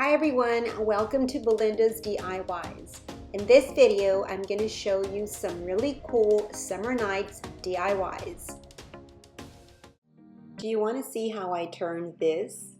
Hi everyone, welcome to Belinda's DIYs. In this video, I'm going to show you some really cool summer nights DIYs. Do you want to see how I turn this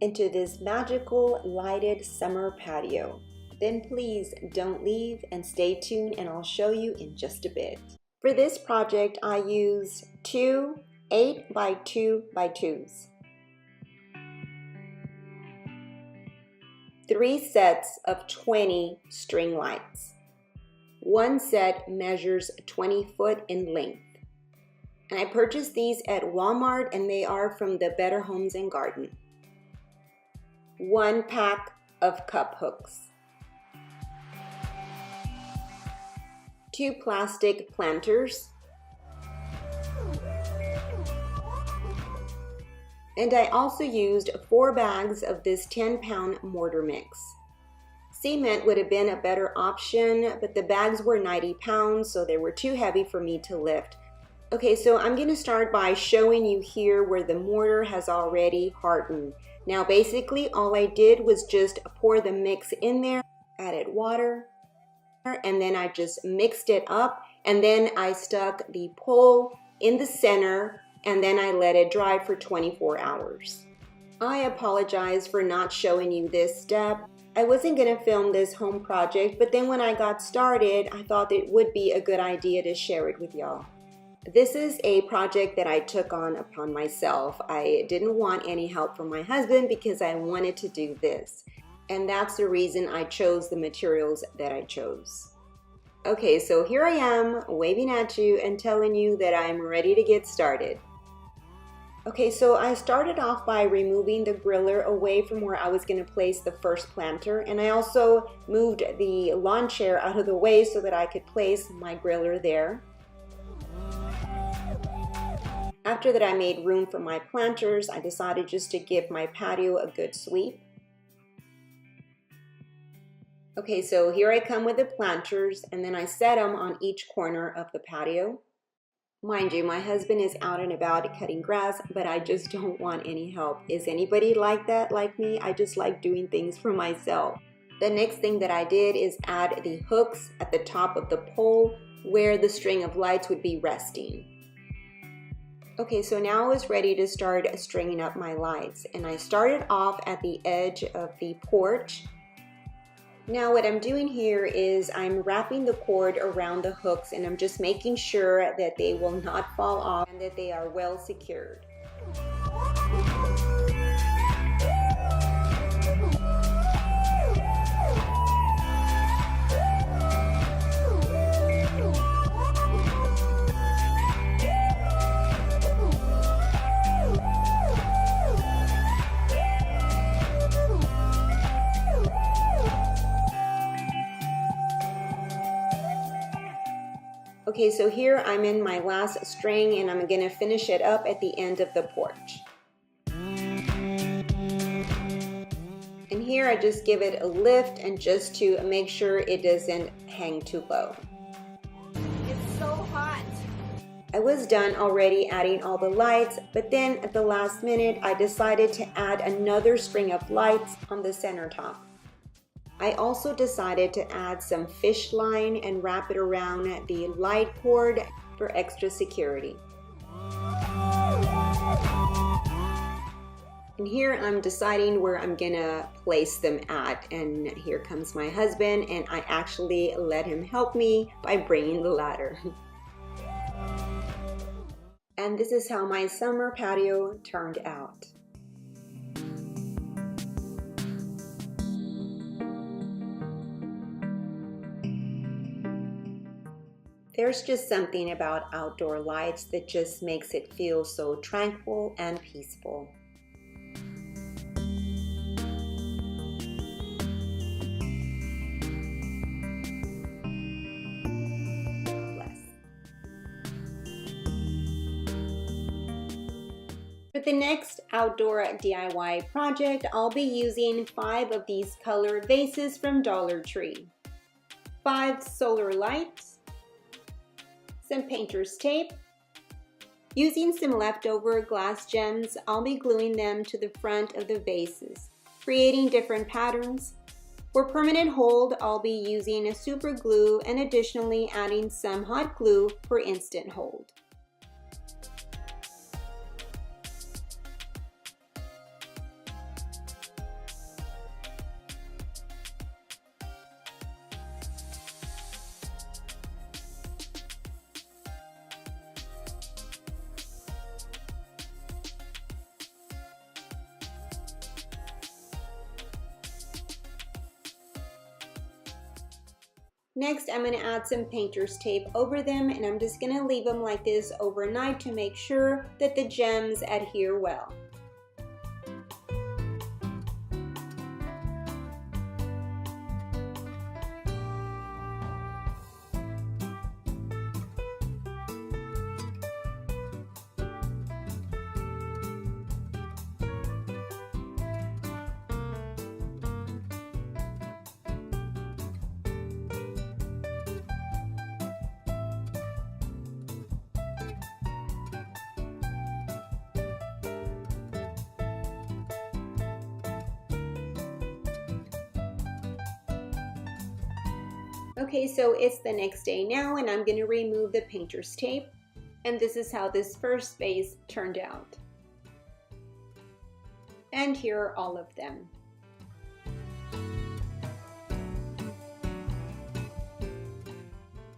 into this magical lighted summer patio? Then please don't leave and stay tuned and I'll show you in just a bit. For this project, I used two 8x2x2s. 3 sets of 20 string lights. One set measures 20 foot in length. And I purchased these at Walmart and they are from the Better Homes and Garden. 1 pack of cup hooks. 2 plastic planters. And I also used 4 bags of this 10-pound mortar mix. Cement would have been a better option, but the bags were 90 pounds, so they were too heavy for me to lift. Okay, so I'm going to start by showing you here where the mortar has already hardened. Now basically all I did was just pour the mix in there, added water, and then I just mixed it up, and then I stuck the pole in the center, and then I let it dry for 24 hours. I apologize for not showing you this step. I wasn't gonna film this home project, but then when I got started, I thought it would be a good idea to share it with y'all. This is a project that I took on upon myself. I didn't want any help from my husband because I wanted to do this. And that's the reason I chose the materials that I chose. Okay, so here I am waving at you and telling you that I'm ready to get started. Okay, so I started off by removing the griller away from where I was going to place the first planter, and I also moved the lawn chair out of the way so that I could place my griller there. After that I made room for my planters, I decided just to give my patio a good sweep. Okay, so here I come with the planters, and then I set them on each corner of the patio. Mind you, my husband is out and about cutting grass, but I just don't want any help. Is anybody like that, like me? I just like doing things for myself. The next thing that I did is add the hooks at the top of the pole where the string of lights would be resting. Okay, so now I was ready to start stringing up my lights, and I started off at the edge of the porch. Now what I'm doing here is I'm wrapping the cord around the hooks, and I'm just making sure that they will not fall off and that they are well secured. Okay, so here I'm in my last string and I'm gonna finish it up at the end of the porch. And here I just give it a lift and just to make sure it doesn't hang too low. It's so hot. I was done already adding all the lights, but then at the last minute I decided to add another string of lights on the center top. I also decided to add some fish line and wrap it around the light cord for extra security. And here I'm deciding where I'm gonna place them at, and here comes my husband, and I actually let him help me by bringing the ladder. And this is how my summer patio turned out. There's just something about outdoor lights that just makes it feel so tranquil and peaceful. For the next outdoor DIY project, I'll be using 5 of these color vases from Dollar Tree, 5 solar lights, some painter's tape. Using some leftover glass gems, I'll be gluing them to the front of the vases. creating different patterns. For permanent hold, I'll be using a super glue and additionally adding some hot glue for instant hold. Next, I'm going to add some painter's tape over them, and I'm just going to leave them like this overnight to make sure that the gems adhere well. Okay, so it's the next day now, and I'm going to remove the painter's tape, and this is how this first vase turned out. And here are all of them.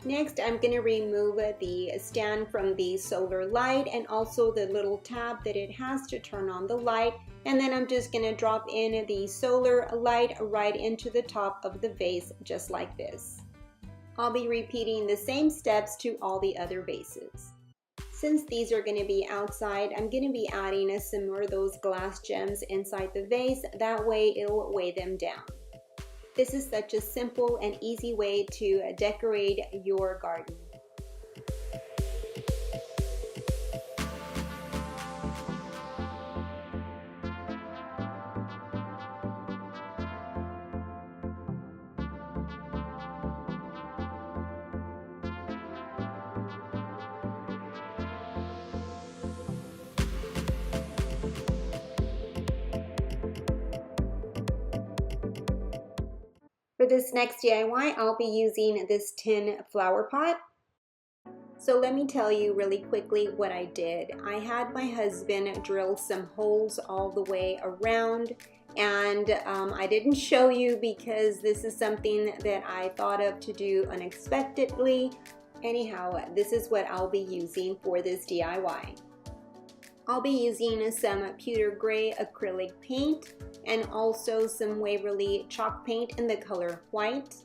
Next, I'm going to remove the stand from the solar light and also the little tab that it has to turn on the light, and then I'm just going to drop in the solar light right into the top of the vase just like this. I'll be repeating the same steps to all the other vases. Since these are going to be outside, I'm going to be adding some more of those glass gems inside the vase. That way it'll weigh them down. This is such a simple and easy way to decorate your garden. For this next DIY, I'll be using this tin flower pot. So let me tell you really quickly what I did. I had my husband drill some holes all the way around, and I didn't show you because this is something that I thought of to do unexpectedly. Anyhow, this is what I'll be using for this DIY. I'll be using some pewter gray acrylic paint and also some Waverly chalk paint in the color white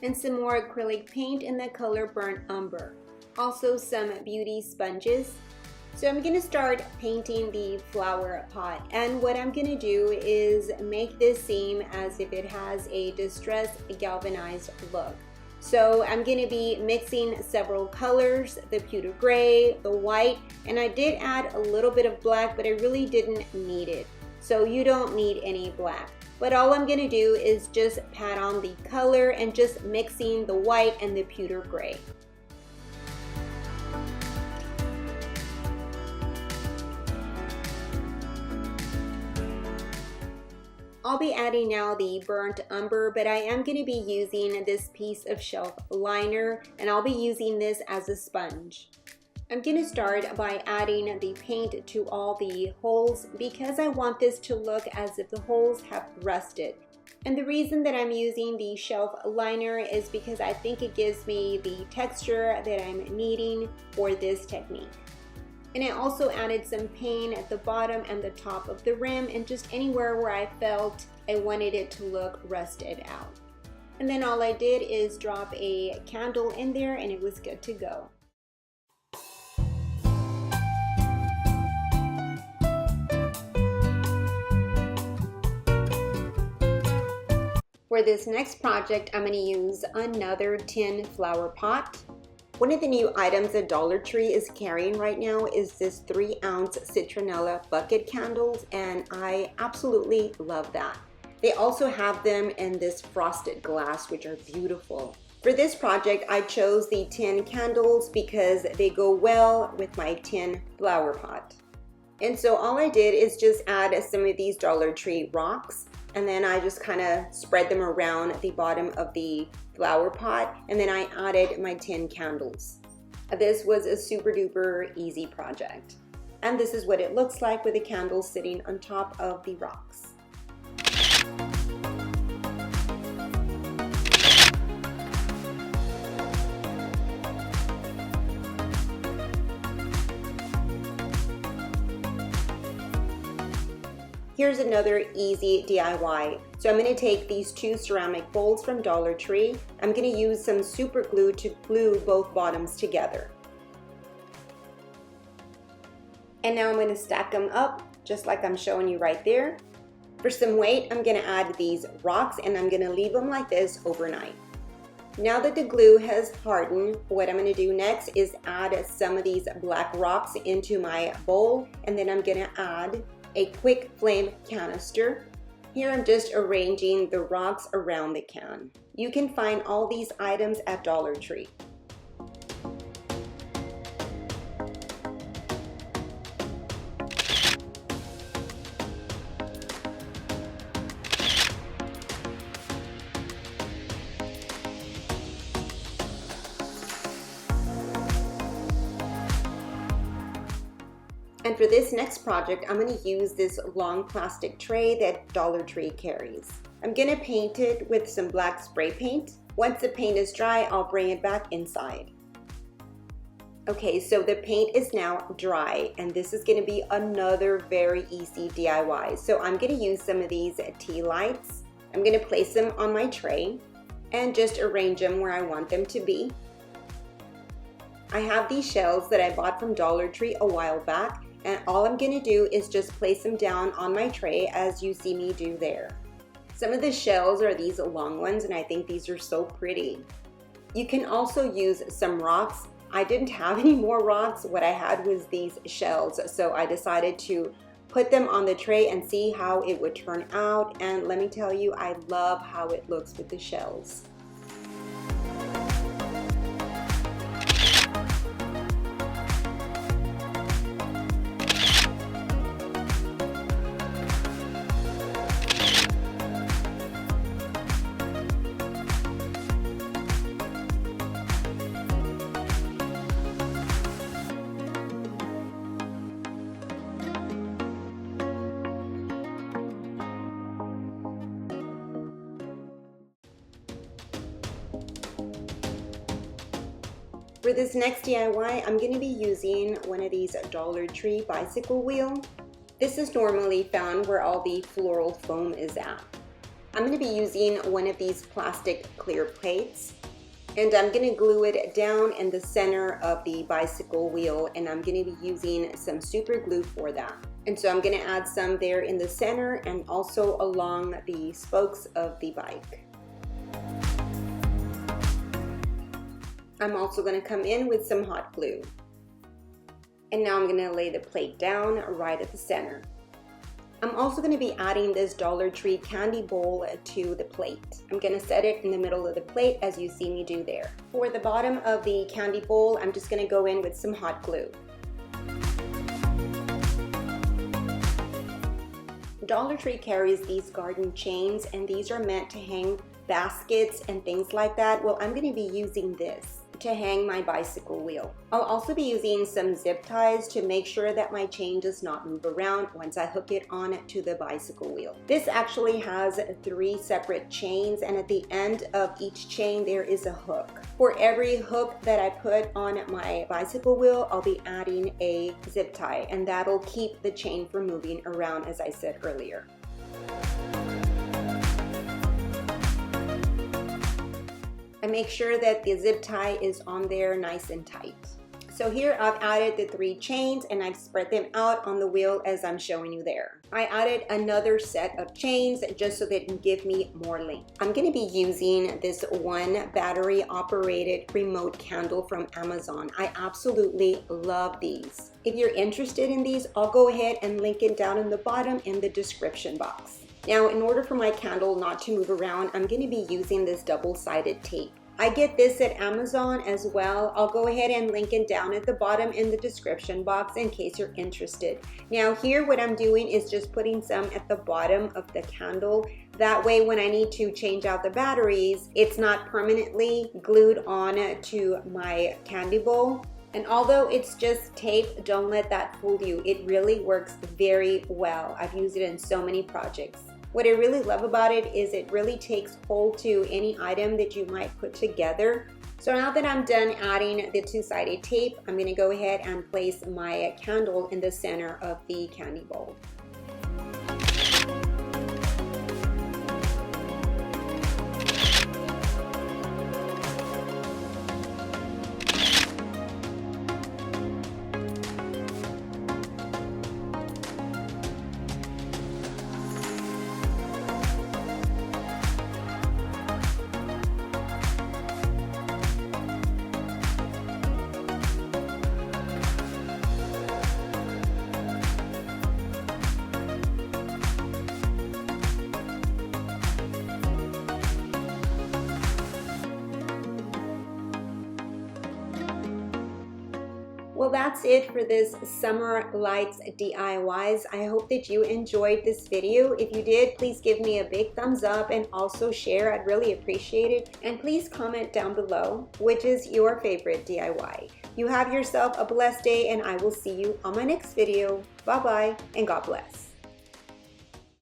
and some more acrylic paint in the color burnt umber. Also some beauty sponges. So I'm going to start painting the flower pot, and what I'm going to do is make this seem as if it has a distressed galvanized look. So I'm going to be mixing several colors, the pewter gray, the white, and I did add a little bit of black, but I really didn't need it. So you don't need any black. But all I'm going to do is just pat on the color and just mixing the white and the pewter gray. I'll be adding now the burnt umber, but I am going to be using this piece of shelf liner, and I'll be using this as a sponge. I'm going to start by adding the paint to all the holes because I want this to look as if the holes have rusted. And the reason that I'm using the shelf liner is because I think it gives me the texture that I'm needing for this technique. And I also added some paint at the bottom and the top of the rim and just anywhere where I felt I wanted it to look rusted out. And then all I did is drop a candle in there and it was good to go. For this next project, I'm going to use another tin flower pot. One of the new items that Dollar Tree is carrying right now is this 3-ounce Citronella bucket candles, and I absolutely love that. They also have them in this frosted glass, which are beautiful. For this project, I chose the tin candles because they go well with my tin flower pot. And so all I did is just add some of these Dollar Tree rocks. And then I just kind of spread them around the bottom of the flower pot, and then I added my tin candles. This was a super duper easy project. And this is what it looks like with the candles sitting on top of the rocks. Here's another easy DIY. So I'm going to take these two ceramic bowls from Dollar Tree. I'm going to use some super glue to glue both bottoms together. And now I'm going to stack them up just like I'm showing you right there. For some weight, I'm going to add these rocks and I'm going to leave them like this overnight. Now that the glue has hardened, what I'm going to do next is add some of these black rocks into my bowl, and then I'm going to add a quick flame canister. Here I'm just arranging the rocks around the can. You can find all these items at Dollar Tree. And for this next project, I'm going to use this long plastic tray that Dollar Tree carries. I'm going to paint it with some black spray paint. Once the paint is dry, I'll bring it back inside. Okay, so the paint is now dry, and this is going to be another very easy DIY. So I'm going to use some of these tea lights. I'm going to place them on my tray and just arrange them where I want them to be. I have these shells that I bought from Dollar Tree a while back, and all I'm going to do is just place them down on my tray as you see me do there. Some of the shells are these long ones, and I think these are so pretty. You can also use some rocks. I didn't have any more rocks. What I had was these shells, so I decided to put them on the tray and see how it would turn out, and let me tell you, I love how it looks with the shells. For this next DIY, I'm going to be using one of these Dollar Tree bicycle wheel. This is normally found where all the floral foam is at. I'm going to be using one of these plastic clear plates, and I'm going to glue it down in the center of the bicycle wheel, and I'm going to be using some super glue for that. And so I'm going to add some there in the center and also along the spokes of the bike. I'm also going to come in with some hot glue. And now I'm going to lay the plate down right at the center. I'm also going to be adding this Dollar Tree candy bowl to the plate. I'm going to set it in the middle of the plate as you see me do there. For the bottom of the candy bowl, I'm just going to go in with some hot glue. Dollar Tree carries these garden chains, and these are meant to hang baskets and things like that. Well, I'm going to be using this to hang my bicycle wheel. I'll also be using some zip ties to make sure that my chain does not move around once I hook it on to the bicycle wheel. This actually has 3 separate chains, and at the end of each chain there is a hook. For every hook that I put on my bicycle wheel, I'll be adding a zip tie, and that'll keep the chain from moving around, as I said earlier. I make sure that the zip tie is on there nice and tight. So here I've added the 3 chains and I've spread them out on the wheel as I'm showing you there. I added another set of chains just so that it can give me more length. I'm going to be using this one battery operated remote candle from Amazon. I absolutely love these. If you're interested in these, I'll go ahead and link it down in the bottom in the description box. Now, in order for my candle not to move around, I'm going to be using this double-sided tape. I get this at Amazon as well. I'll go ahead and link it down at the bottom in the description box in case you're interested. Now here what I'm doing is just putting some at the bottom of the candle. That way when I need to change out the batteries, it's not permanently glued on to my candy bowl. And although it's just tape, don't let that fool you. It really works very well. I've used it in so many projects. What I really love about it is it really takes hold to any item that you might put together. So now that I'm done adding the two-sided tape, I'm going to go ahead and place my candle in the center of the candy bowl. Well, that's it for this Summer Lights DIYs. I hope that you enjoyed this video. If you did, please give me a big thumbs up and also share. I'd really appreciate it. And please comment down below, which is your favorite DIY. You have yourself a blessed day, and I will see you on my next video. Bye-bye, and God bless.